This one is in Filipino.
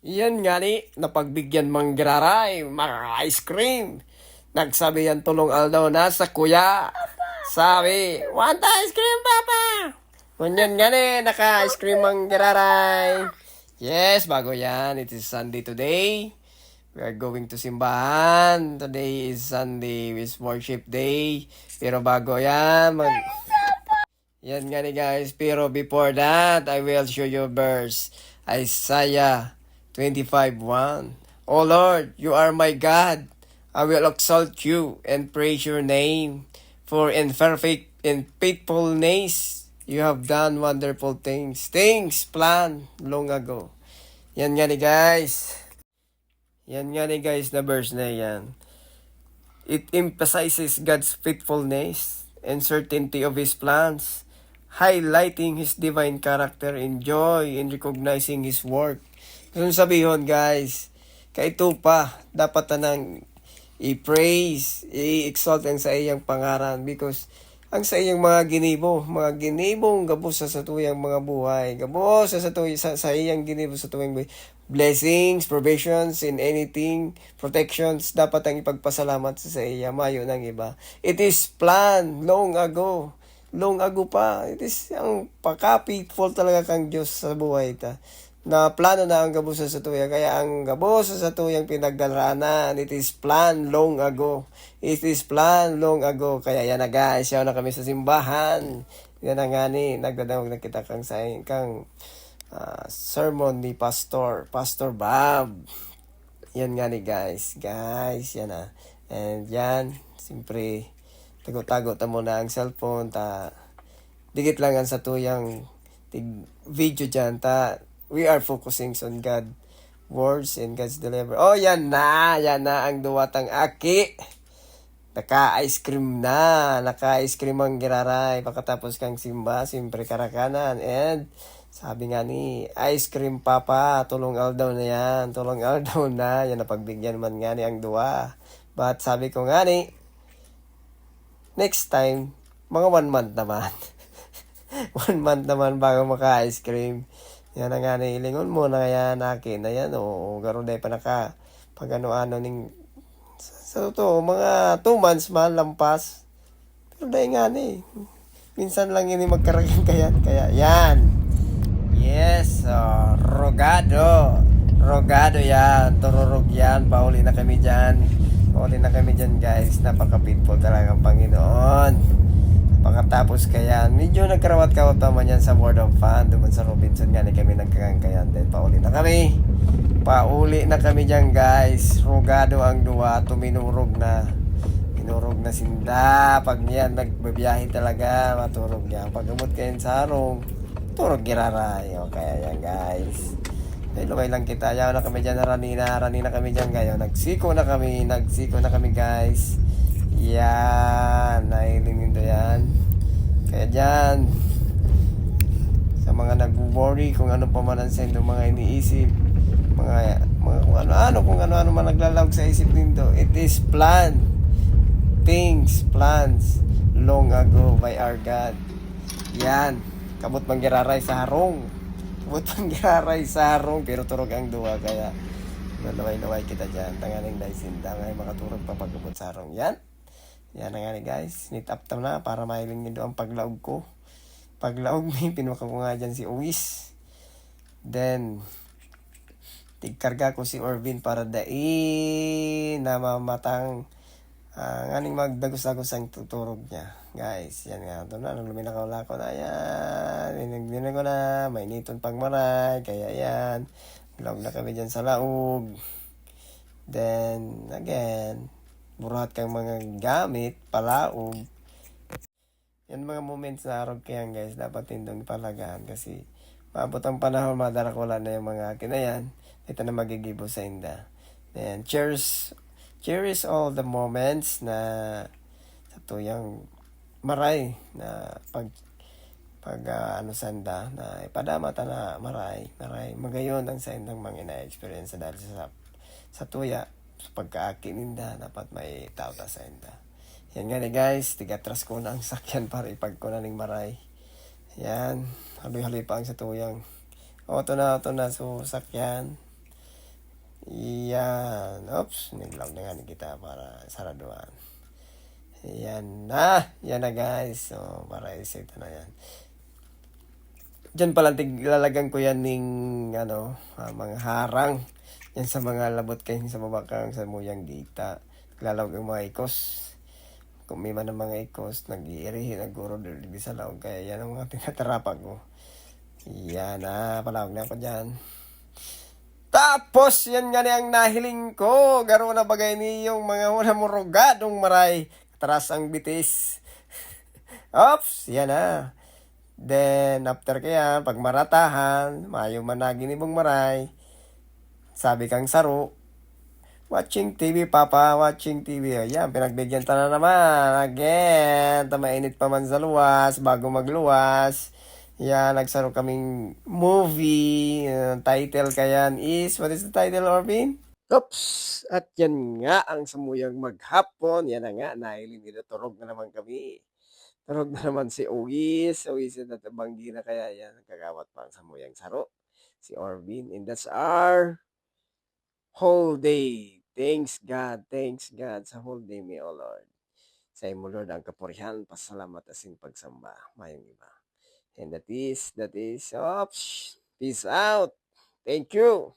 Yan nga ni, napagbigyan manggiraray, mga ice cream. Nagsabi yan tulong aldaw na sa kuya. Sabi, want ice cream, papa? Kunyan nga ni, naka-ice cream manggiraray. Yes, bago yan. It is Sunday today. We are going to simbahan. Today is Sunday, is worship day. Pero bago yan, yan nga ni guys. Pero before that, I will show you a verse. Isaiah 25:1. O Lord, you are my God. I will exalt you and praise your name. For in perfect and faithfulness, you have done wonderful things. Things planned long ago. Yan nga ni guys. Yan nga ni guys na verse na yan. It emphasizes God's faithfulness and certainty of His plans, highlighting His divine character and joy in recognizing His work. Kung sabihin guys, kaito pa, dapat nang i-praise, i-exalt ang sa iyang pangaran because ang sa iyang mga ginibong gabos sa satuyang mga buhay, gabos sa iyang ginibo sa tuwing blessings, provisions in anything, protections, dapat ang ipagpasalamat sa iya, mayo ng iba. It is planned long ago pa. It is ang paka-faithful talaga kang Diyos sa buhay ta na plano na ang gabusa sa tuya. Kaya ang gabusa sa tuyang pinagdaranan, it is planned long ago. It is planned long ago. Kaya yan na guys, yaw na kami sa simbahan. Yan na nga ni, nagdadawag na kita kang sermon ni Pastor Bob. Yan nga ni guys, yan na. And yan, siyempre, tago-tago ta muna ang cellphone, dikit lang ang sa tuyang video dyan, we are focusing on God words and God's deliver. Oh, yan na ang duwatang aki. Naka-ice cream ang giraray. Pagkatapos kang simba, simpre karakanan. And sabi nga ni, ice cream papa, tulong aldaw na yan. Yan napagbigyan man nga ni ang duwa. But sabi ko nga ni, next time, mga 1 month naman. 1 month naman bago maka-ice cream. Yan na nga ni ilingon mo na kaya nakin na yan o garo day pa naka pag ano ning sa to mga 2 months man lampas. Pero day nga ni minsan lang ini magkaragan kaya yan. Yes, rogado yan, tururog yan, pauli na kami dyan guys, napaka-faithful talaga ang Panginoon. Pagkatapos kaya, medyo nagkarawat-kawat naman yan sa Word of Fun. Duman sa Robinson nga kami nagkakangkayan. Then pauli na kami dyan guys. Rogado ang duwa. Minurog na sinda. Pag yan nagbabiyahe talaga, maturog yan. Pag umot kayo sa harong, turog giraray. O kaya yan guys. Lumay lang kita. Yaw na kami dyan. Rani na kami dyan guys. Nagsiko na kami guys. Yan, nahiling nito yan. Kaya dyan, sa mga nag-worry kung ano pa man ang sendo, mga iniisip, mga kung ano man naglalawag sa isip nito, it is planned. Plans long ago by our God. Yan, kabut manggiraray sa harong. Pero turog ang duwa, kaya nalaway-laway kita dyan. Tangaling daisinda, ngay makaturog pa pagkabot sa harong. Yan na nga ni guys, meet up tam na para mahiling nyo ang paglaog ko. May pinuka ko nga dyan si Uwis. Then, tigkarga ko si Orvin para na mamatang nganing magdagos-dagos ang tuturog niya. Guys, yan nga. Ito na, nung luminakaw-lako na yan. Dinag ko na, may niton pang maray. Kaya yan, laog na kami dyan sa laog. Then, again, burat kang mga gamit, palaog. Yan mga moments na arog kaya guys, dapat tindong ipalagaan kasi maabot ang panahon, madarakula na yung mga akin na yan. Ito na magigibo sa inda. Then, cherish all the moments na sa tuyang maray na sanda na ipadama ta na maray magayon ang sa indang mga ina-experience dahil sa tuya sa pagkaaki ninda, dapat may tao ta sa inda. Yan nga ni guys, tigatras ko na ang sakyan para ipag ko na ning maray. Yan, haloy-haloy pa ang sa tuyang. Ito na so sakyan. Yan. Oops, naglaw na nga ni kita para saraduan. Yan na. Yan na guys. So, para iset na yan. Diyan pala lalagyan ko yan ng mga harang. Yan sa mga labot kayo sa babakang sa muyang dita. Lalawag yung mga ikos. Kung may man ang mga ikos, nag-iirihin, nag-guro di sa laog. Kaya yan ang mga tinatarapan ko. Yan na, palawag na ako dyan. Tapos, yan nga ang nahiling ko. Garo na bagay ni yung mga unang murugadong maray. Taras ang bitis. Oops, yan na. Then, after kaya, pag maratahan, mayo managi ni mong maray. Sabi kang saro, watching TV, Papa, watching TV. Ayan, pinagbigyan ta na naman. Again, mainit pa man sa luwas, bago magluwas. Yan, nagsaro kaming movie. Title kayan is, what is the title, Orvin? Oops! At yan nga ang samuyang maghapon. Yan na nga, nahiling nila. Turog na naman kami. Turog na naman si Uwis. Uwis na tabanggi na kaya yan. Kagawat pa ang samuyang saro. Si Orvin. And that's our whole day. Thanks God sa whole day, may O Lord. Sa imo Lord ang kapurihan, pasalamat asin pagsamba. Mayong iba. And that is, oops, peace out. Thank you.